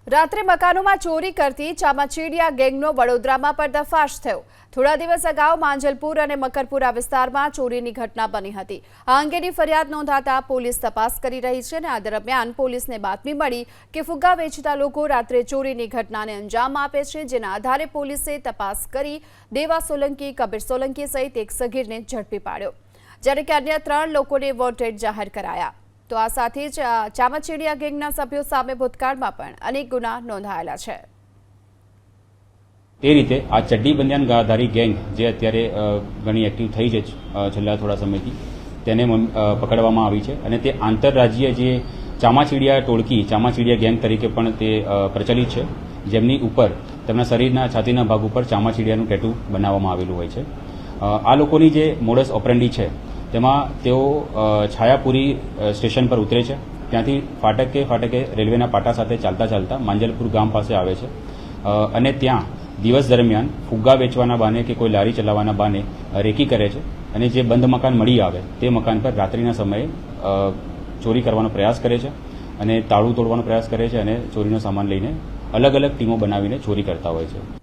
રાત્રે મકાનોમાં ચોરી કરતી ચામાચીડિયા ગેંગનો વડોદરામાં પર્દાફાશ થયો। થોડા દિવસ અગાઉ માંજલપુર અને મકરપુરા વિસ્તારમાં ચોરીની ઘટના બની હતી। આ અંગેની ફરિયાદ નોંધાતા પોલીસ તપાસ કરી રહી છે અને આ દરમિયાન પોલીસને બાતમી મળી કે ફુગ્ગા વેચતા લોકો રાત્રે ચોરીની ઘટનાને અંજામ આપે છે, જેના આધારે પોલીસે તપાસ કરી દેવા સોલંકી, કબીર સોલંકી સહિત એક સગીરને ઝડપી પાડ્યો, જ્યારે કે અન્ય 3 લોકોને વોન્ટેડ જાહેર કરાયા। તો આ સાથે જ ચામાચીડિયા ગેંગના સભ્યો સામે ભૂતકાળમાં પણ અનેક ગુના નોંધાયેલા છે। તે રીતે આ ચડ્ડી બંધિયાન ગાધારી ગેંગ જે અત્યારે ઘણી એક્ટિવ થઈ છે છેલ્લા થોડા સમયથી, તેને પકડવામાં આવી છે અને તે આંતરરાજ્ય જે ચામાચીડિયા ટોળકી, ચામાચીડિયા ગેંગ તરીકે પણ તે પ્રચલિત છે, જેમની ઉપર તેમના શરીરના છાતીના ભાગ ઉપર ચામાચીડિયાનું ટેટુ બનાવવામાં આવેલું હોય છે। આ લોકોની જે મોડસ ઓપરેન્ડી છે તેમાં તેઓ છાયાપુરી સ્ટેશન પર ઉતરે છે, ત્યાંથી ફાટકે રેલવેના પાટા સાથે ચાલતા માંજલપુર ગામ પાસે આવે છે અને ત્યાં દિવસ દરમિયાન ફુગ્ગા વેચવાના બહાને કે કોઈ લારી ચલાવવાના બહાને રેકી કરે છે અને જે બંધ મકાન મળી આવે તે મકાન પર રાત્રિના સમયે ચોરી કરવાનો પ્રયાસ કરે છે અને તાળું તોડવાનો પ્રયાસ કરે છે અને ચોરીનો સામાન લઈને અલગ અલગ ટીમો બનાવીને ચોરી કરતા હોય છે।